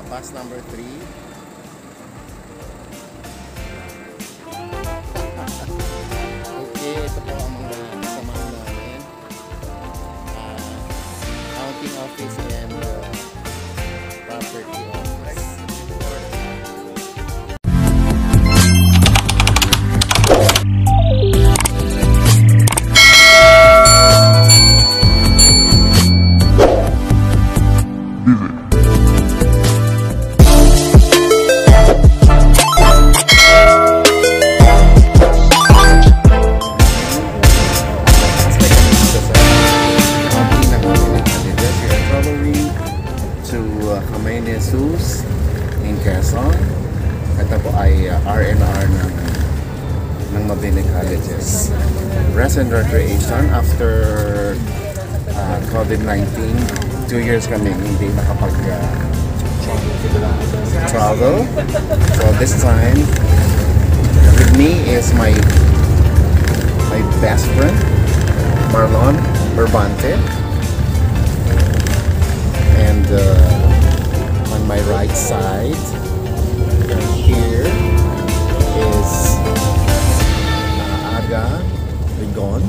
Bus number 3. Okay, ito po ang mga kasamahan namin. Accounting office and property office. Jesus in Quezon. Ito po ay R&R ng Mabini Colleges. Rest and Recreation after COVID-19. 2 years kami hindi nakapag-travel. So this time with me is my best friend Marlon Berbante, and on my right side here is Aga Rigon.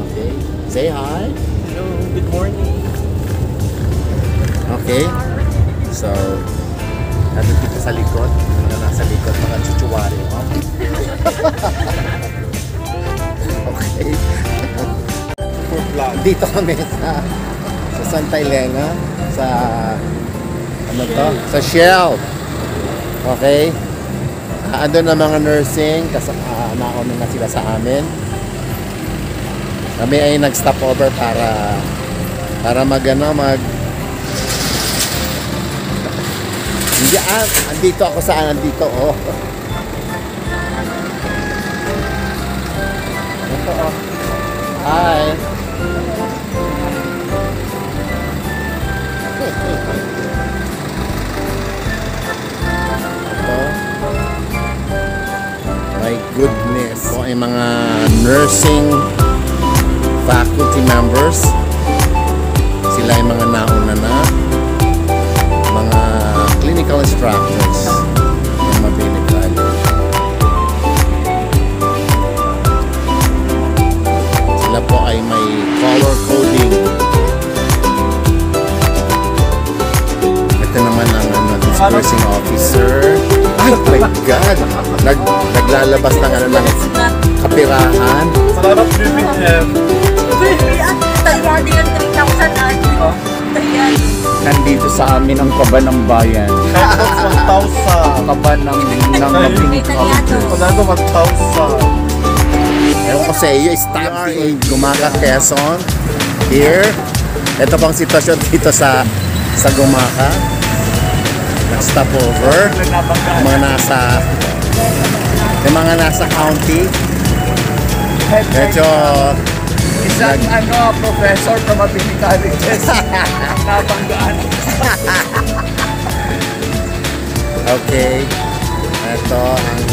Okay, say hi. Hello, good morning. Okay, so nandun dito sa likod, mga nasa likod, mga chuchuwari. Okay. Dito kami sa Santa Elena, sa ano to? Sa Shell. Okay? Andun na mga nursing, kasi nauna na sila sa amin. Kami ay nag-stop over para hindi, andito ako saan, andito, oh. Ito, oh. Hi. My goodness. So, ay mga nursing faculty members. Sila ay mga nauna na. Mga clinical instructors ng Mabini College. Sila po ay may color coding. Ito naman ang nursing officer. Oh my God! Naglalabas ng ng kapirahan. Salamat, BBM. Nandito sa amin ang kaba ng bayan. 1,000. Kaba ng Mabini College. Panalo 1,000. Ewan ko sa iyo, stop in Gumaka, Quezon. Here. Ito pang sitwasyon dito sa Gumaka. Nag-stop over. Yung mga nasa county. Medyo Isang professor from Mabini Colleges. Nabanggaan. Okay. Ito ang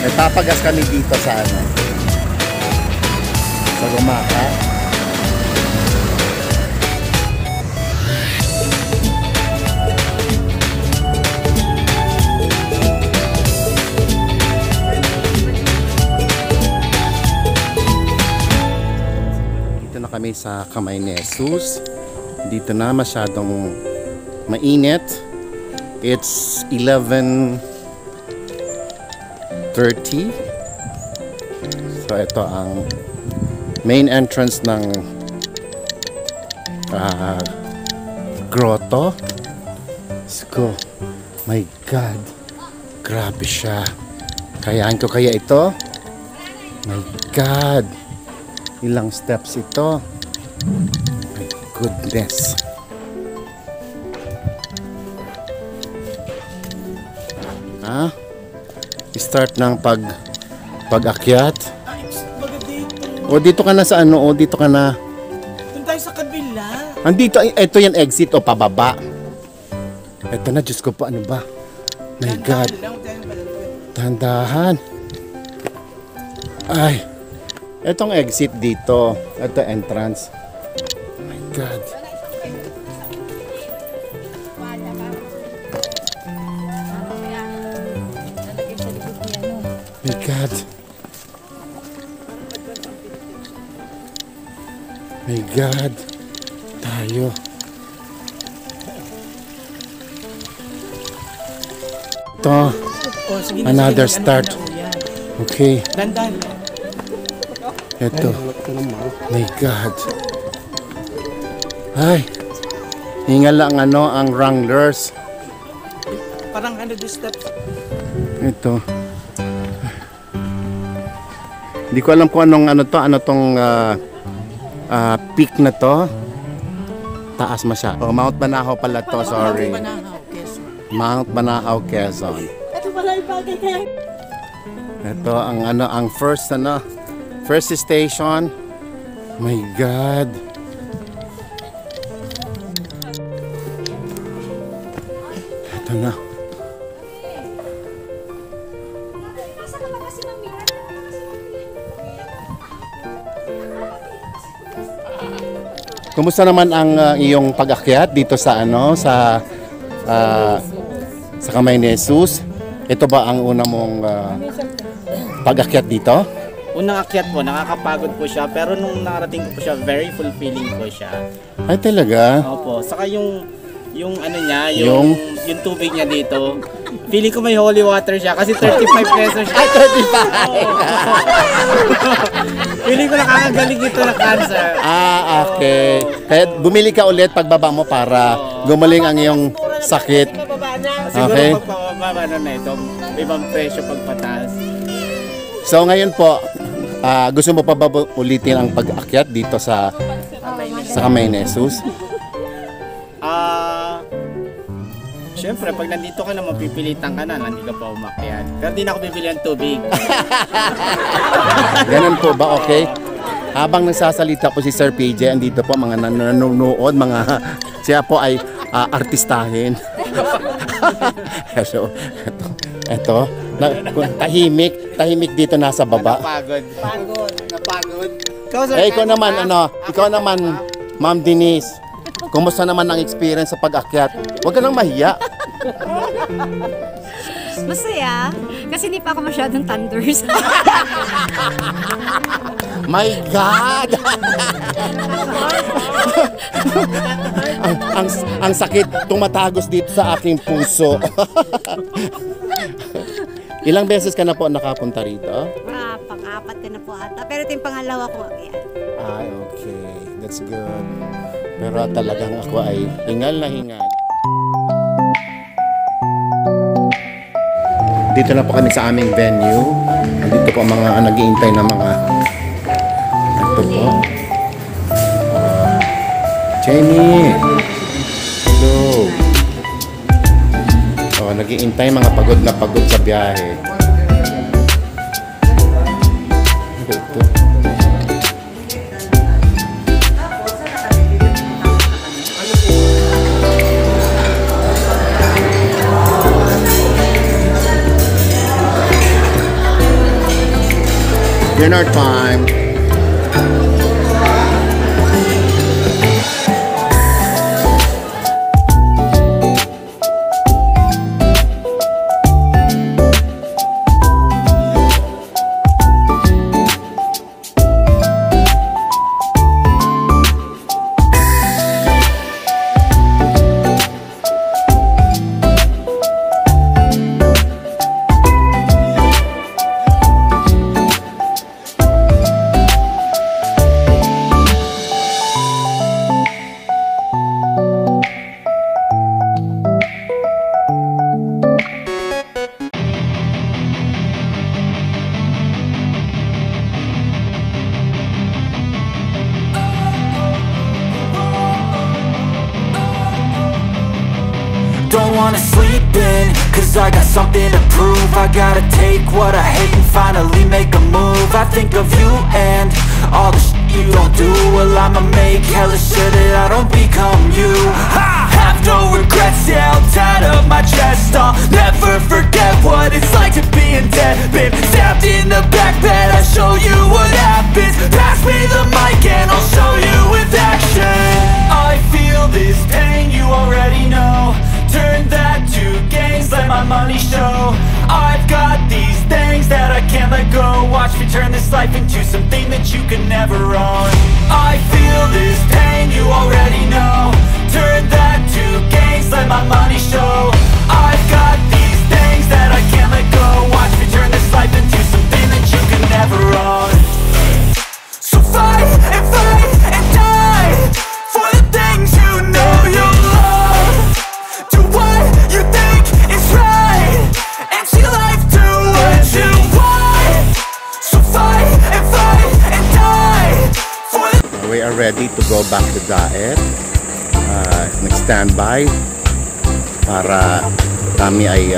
nagpapagas kami dito sa Gumaka. Kami sa Kamay ni Jesus. Dito na masyadong mainit. It's 11:30. So ito ang main entrance ng grotto. Sko, my God, grabe siya. Kayaan ko kaya ito? My God, ilang steps ito. My goodness. I-start ng pag-akyat. O dito ka na sa ano, o dito ka na. Doon tayo sa kabila. Andito, ito yung exit o pababa. Ito na, Diyos ko po, ano ba? My God. Dahan-dahan. Ay. Itong exit dito. Ito entrance. Oh my God. God. Tayo. Ito. Oh, sige na, Another sige na, start. ano na, yan. Okay. Dandan. Ito. My God. Ay. Hingal lang ang wranglers. Parang 100 steps. Ito. Hindi ko alam kung ano tong peak na to. Taas masya. Oh, Mount Banahaw pala to, sorry. Mount Banahaw, Quezon. Ito pala yung bagay kaya. Ito ang first station. My God. Ito na. Kumusta naman ang iyong pag-akyat dito sa Kamay ni Jesus? Ito ba ang una mong pag-akyat dito? Unang akyat po, nakakapagod po siya. Pero nung nakarating ko po siya, very fulfilling po siya. Ay talaga? Opo. Saka yung ano niya, yung tubig niya dito. Feeling ko may holy water siya kasi 35 pesos siya. Ay, 35! Feeling ko nakakagaling ito ng cancer. Okay. Kaya bumili ka ulit pagbaba mo para gumaling ang iyong sakit. Siguro Okay. magpapababa na ito. Ibang presyo pagpataas. So ngayon po, gusto mo pa ba ulitin ang pag-akyat dito sa Kamay ni Jesus? Siyempre, pag nandito ka na, mapipilitan ka na, hindi ka pa umakyat. Pero di na ako bibili ng tubig. Ganun po ba? Okay. Habang nagsasalita po si Sir PJ, andito po mga nanonood, siya po ay artistahin. So, eto, tahimik dito nasa baba. Napagod. Ikaw naman, Ma'am Denise. Kumusta naman ang experience sa pag-akyat? Huwag ka nang mahiya. Masaya. Kasi hindi pa ako masyadong thunders. My God! ang sakit tumatagos dito sa aking puso. Ilang beses ka na po nakapunta rito? Pang-apat ka na po ata. Pero ito yung pangalawa ko. Yan. Ay, okay. That's good. Pero talagang ako ay hingal na hingal. Dito na po kami sa aming venue. Dito po mga nag-iintay na mga ito po. Jenny! Hello! Oh, nag-iintay mga pagod na pagod sa biyahe. Ito. Dinner time. Don't wanna sleep in, cause I got something to prove. I gotta take what I hate and finally make a move. I think of you and all the shit you don't do. Well, I'ma make hella sure that I don't become you. I have no regrets, yeah, I'll tie up my chest. I'll never forget what it's like to be in debt. Been stabbed in the back bed, I'll show you what happens. Pass me the mic and I'll show you with action. I feel this pain, you already know. Turn that to gains, let my money show. I've got these things that I can't let go. Watch me turn this this life into something that you can never own. I feel this pain, you already know. Turn that to gains, let my money show. I've got these things that I can't let go. Watch me turn this life into something that you can never own. So fight and die for the things you know you love. Do what you think is right and see life do what you want. So fight and die for the We are ready to go back to Daet. Nag-standby para kami ay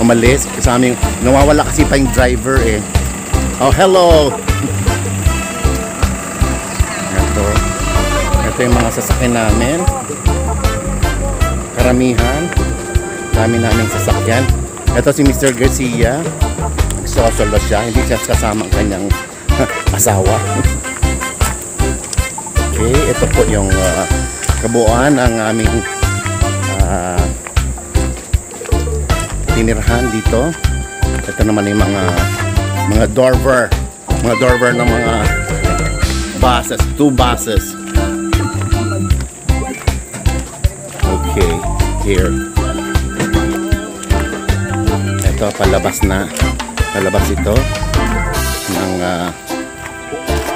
umalis. Kasi nawawala kasi pa yung driver eh. Oh, hello! Ito yung mga sasakyan namin. Karamihan. Dami naming sasakyan. Ito si Mr. Garcia. Nagsosolo siya. Hindi siya kasama ang kanyang asawa. Okay, ito po yung kabuuan ang aming tinirhan dito. Ito naman yung mga dorver ng mga buses, 2 buses. Okay, here. Ito palabas ito ng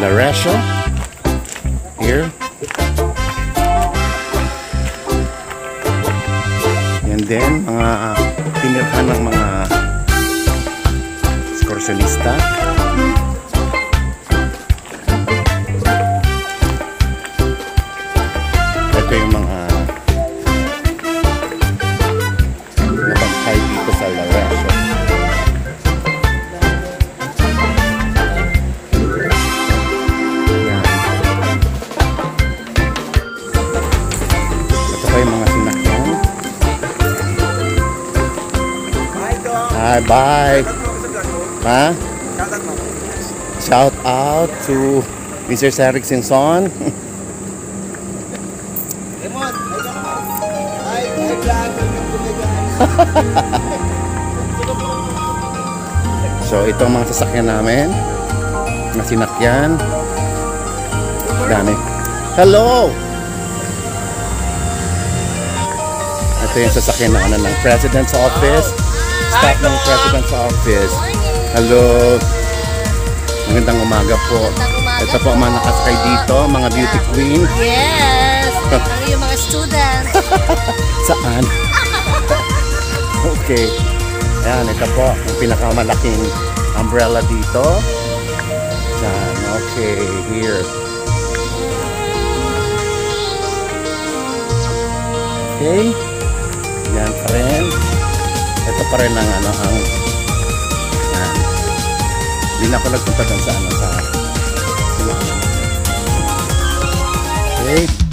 Laresio. Here. And then mga tinirhan ng mga excursionista. Ito yung mga nabangkay dito sa Laresio. Yung mga sinakyan. Hi, bye. Ha? Shout out to Mr. Cedric Sinson. So itong mga sasakyan namin, mga sinakyan. Dami. Hello! Ito yung sasakyan na ng President's Office. Staff ng President's Office. Hello. Magandang umaga po. Ito po ang mga nakasakay dito, mga beauty queen. Yes! Yung mga students. Saan? Okay. Ayan, ito po ang pinakamalaking umbrella dito. Yan, okay, here. Okay. Yan pa rin. Ito pa rin ang ang yan. Hindi na ako nagpunta doon sa sa okay.